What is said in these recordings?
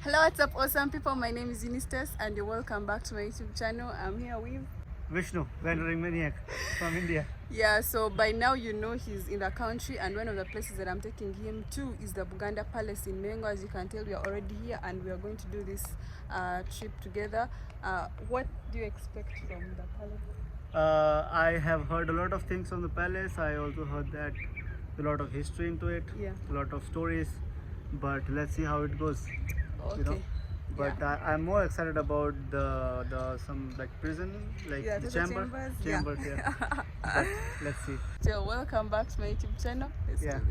Hello, what's up, awesome people? My name is Eunice Tess, and you're welcome back to my YouTube channel. I'm here with Vishnu, wandering maniac from India. Yeah, so by now you know he's in the country, and one of the places that I'm taking him to is the Buganda Palace in Mengo. As you can tell, we are already here and we are going to do this trip together. What do you expect from the palace? I have heard a lot of things on the palace. I also heard that a lot of history into it, a lot of stories, but let's see how it goes. Okay. You know? But I'm more excited about the some like prison, like the chambers. Yeah. But let's see. So welcome back to my YouTube channel. Let's do this.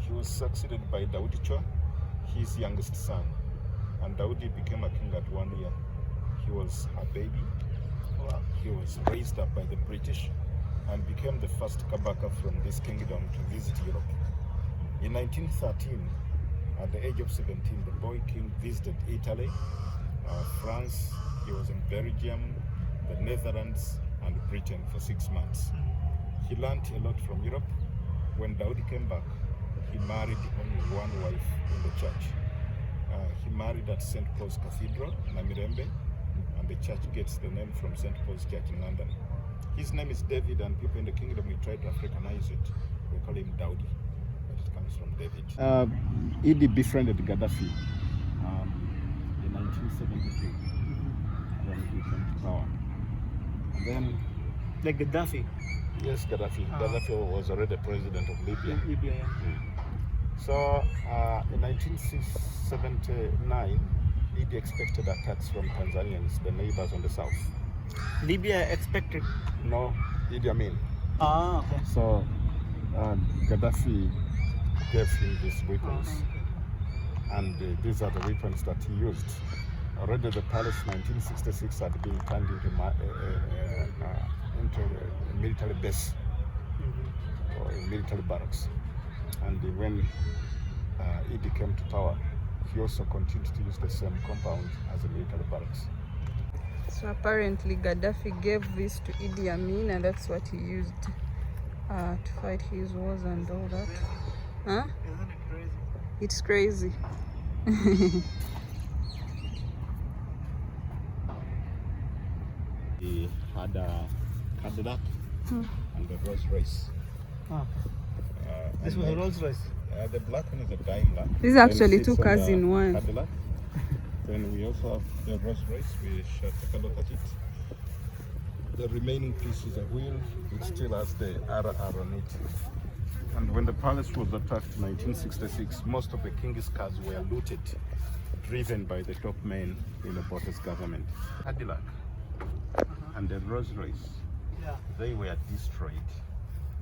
He was succeeded by Daudi Chwa, his youngest son, and Daudi became a king at 1 year. He was a baby. He was raised up by the British and became the first Kabaka from this kingdom to visit Europe. In 1913, at the age of 17, the boy king visited Italy, France. He was in Belgium, the Netherlands, and Britain for 6 months. He learned a lot from Europe. When Daudi came back, he married only one wife in the church. He married at St. Paul's Cathedral, Namirembe, and the church gets the name from St. Paul's Church in London. His name is David, and people in the kingdom, we try to Africanize it. We call him Daudi, but it comes from David. Idd befriended Gaddafi in 1973 when he came to power. And then, like Gaddafi. Yes, Gaddafi. Gaddafi was already president of Libya. Libya, yeah. So, in 1979, Idd expected attacks from Tanzanians, the neighbors on the south. Libya expected? No, Idd Amin. Okay. So, Gaddafi gave him these weapons. And these are the weapons that he used. Already the palace 1966 had been turned into a military base or a military barracks. And when Idd came to power, he also continued to use the same compound as a military barracks. So apparently Gaddafi gave this to Idd Amin, and that's what he used to fight his wars and all that. Huh? Isn't it crazy? It's crazy. He had a Cadillac and a Rolls Royce. This was a Rolls Royce. The black one is a Daimler. This is actually two cars in one. Cadillac. Then we also have the Rolls Royce. We shall take a look at it. The remaining piece is a wheel. It still has the RR on it. And when the palace was attacked in 1966, most of the king's cars were looted, driven by the top men in the Bottas government. Cadillac and the Rolls Royce, they were destroyed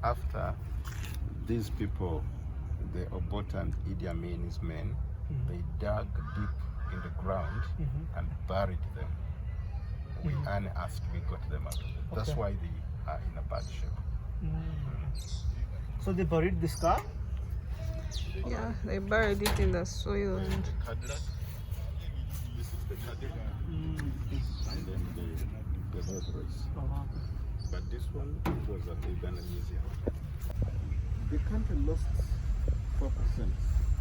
after these people, the Obote and Idd Amin's men, they dug deep in the ground and buried them. We unearthed, we got them out. That's why they are in a bad shape. So they buried this car? Yeah, they buried it in the soil. And the Cadillac, this is the Cadillac, and then the Rolls Royce. But this one was at the Uganda Museum. The country lost 4%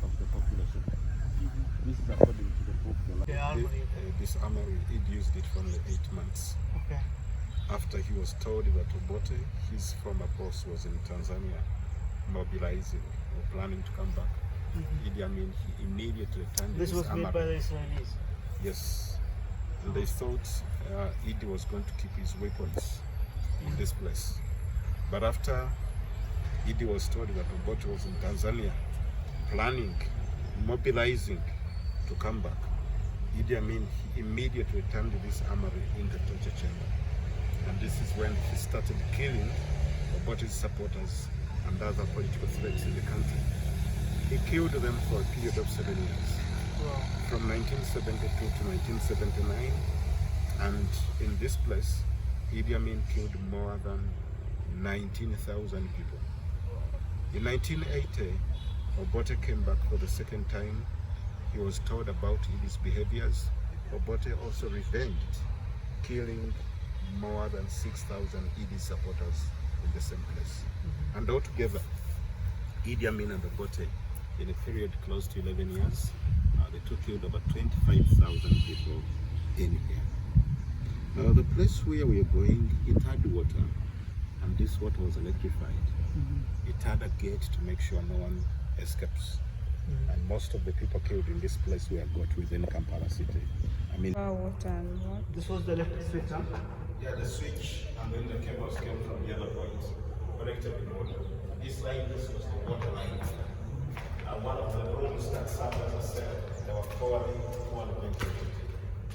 of the population. This is according to the book. This armory, Idd used it for only 8 months. Okay. After he was told that Obote, his former boss, was in Tanzania, mobilizing or planning to come back. Idd Amin, he immediately turned this was armory. made by the Israelis? Yes. And they thought Idd was going to keep his weapons in this place. But after Idd was told that Obote was in Tanzania, planning, mobilizing to come back, Idd Idd Amin, he immediately turned this armory into torture chamber. And this is when he started killing Obote's supporters and other political threats in the country. He killed them for a period of 7 years, from 1972 to 1979. And in this place, Idd Amin killed more than 19,000 people. In 1980, Obote came back for the second time. He was told about Idd's behaviors. Obote also revenged, killing more than 6,000 Idd supporters in the same place. And altogether, Idd Amin and Obote, in a period close to 11 years, the two killed over 25,000 people in here. Now the place where we are going, it had water, and this water was electrified. It had a gate to make sure no one escapes. And most of the people killed in this place were got within Kampala city. I mean, Water and what? This was the electric switch, huh? yeah, the switch, and then the cables came from the other point, connected with water. This line, this was the water line. One of the rooms that served as a cell, there were four ventilators.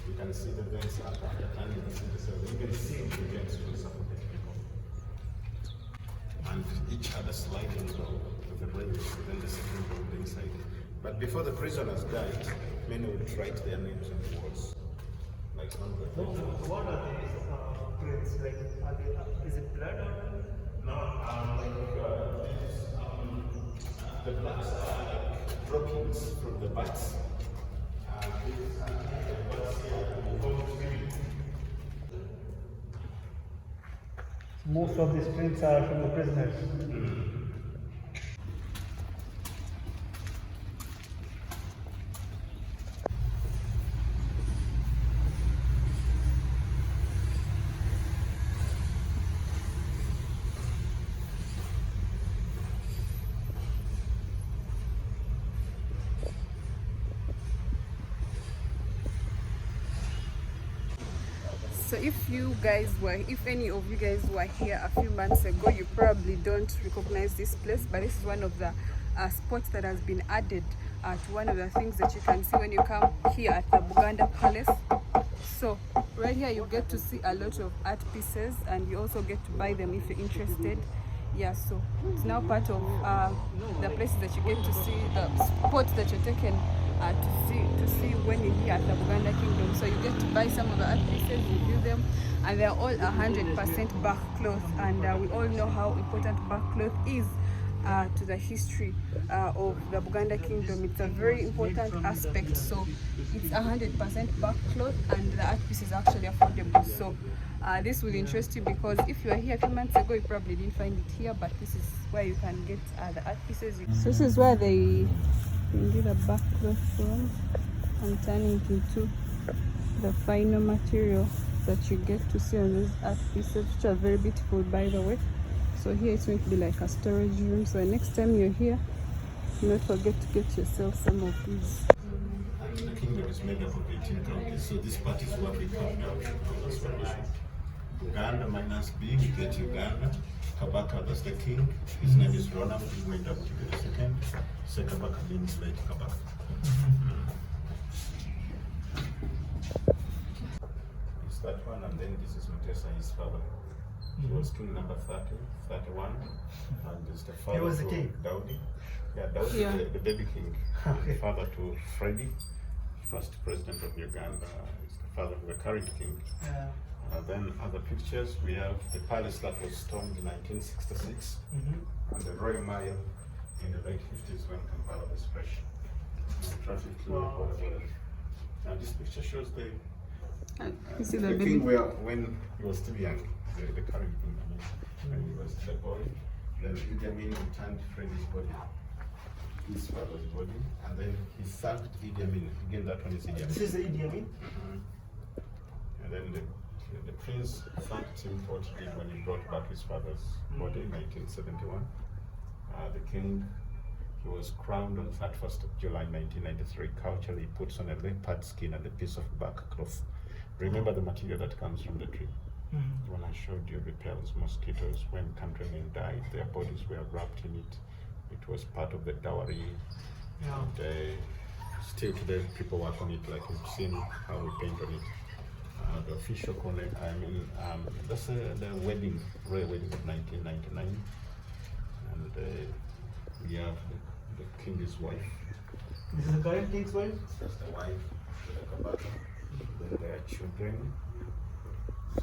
You can see the vents up and you can see the cell. You can see the vents to support people. And each had a sliding door with the rails within the second door inside. But before the prisoners died, many would write their names on the walls. Like one of the What are these prints? Like, are they, is it blood or? No, the bloods are like droppings from the bats. Most of these prints are from the prisoners. So if any of you guys were here a few months ago, you probably don't recognize this place, but this is one of the spots that has been added to one of the things that you can see when you come here at the Buganda Palace. So right here you get to see a lot of art pieces, and you also get to buy them if you're interested. Yeah, so it's now part of the places that you get to see, the spots that you're taken to see when you're here at the Buganda Kingdom. So you get to buy some of the art pieces, review them, and they're all 100% back cloth. And we all know how important back cloth is to the history of the Buganda Kingdom. It's a very important aspect. So it's 100% back cloth, and the art piece is actually affordable. So this will interest you, because if you were here a few months ago, you probably didn't find it here, but this is where you can get the art pieces. So this is where they get a back cloth from and turn it into the final material that you get to see on these art pieces, which are very beautiful, by the way. So here it's going to be like a storage room, so next time you're here, do not forget to get yourself some of these. The kingdom is made up of 18 counties, so this part is what we call now Uganda minus B, you get Uganda. Kabaka, that's the king. His name is Ronald, he's made up to the second. Sekabaka means late Kabaka. It's that one, and then this is Mutesa, his father. He was king number 30, 31, and it's the father. He was the king? Daudi. Yeah, Daudi, Yeah. The baby king. The father to Freddy, first president of Uganda. Is the father of the current king. Yeah. Then other pictures, we have the palace that was stormed in 1966, and the Royal Mile in the late 50s when Kampala was fresh. Traffic flow. And this picture shows the You see the the king baby? when he was still young, the current king, I mean, when he was a boy. Then Idd Amin returned Freddy's body, his father's body, and then he thanked Idd Amin. Again, that one is Idd Amin. This is the Idd Amin? And then the prince thanked him for what he did when he brought back his father's body in 1971. The king, he was crowned on 31st of July 1993. Culturally, he puts on a leopard skin and a piece of back cloth. Remember the material that comes from the tree? When I showed you repels mosquitoes. When countrymen died, their bodies were wrapped in it. It was part of the dowry. And, still today people work on it, like you've seen how we paint on it. The official coronet, that's the wedding, royal wedding of 1999. And we have the king's wife. This is the current king's wife? That's the wife, the Kampala. Then their children,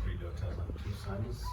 3 daughters and 2 sons.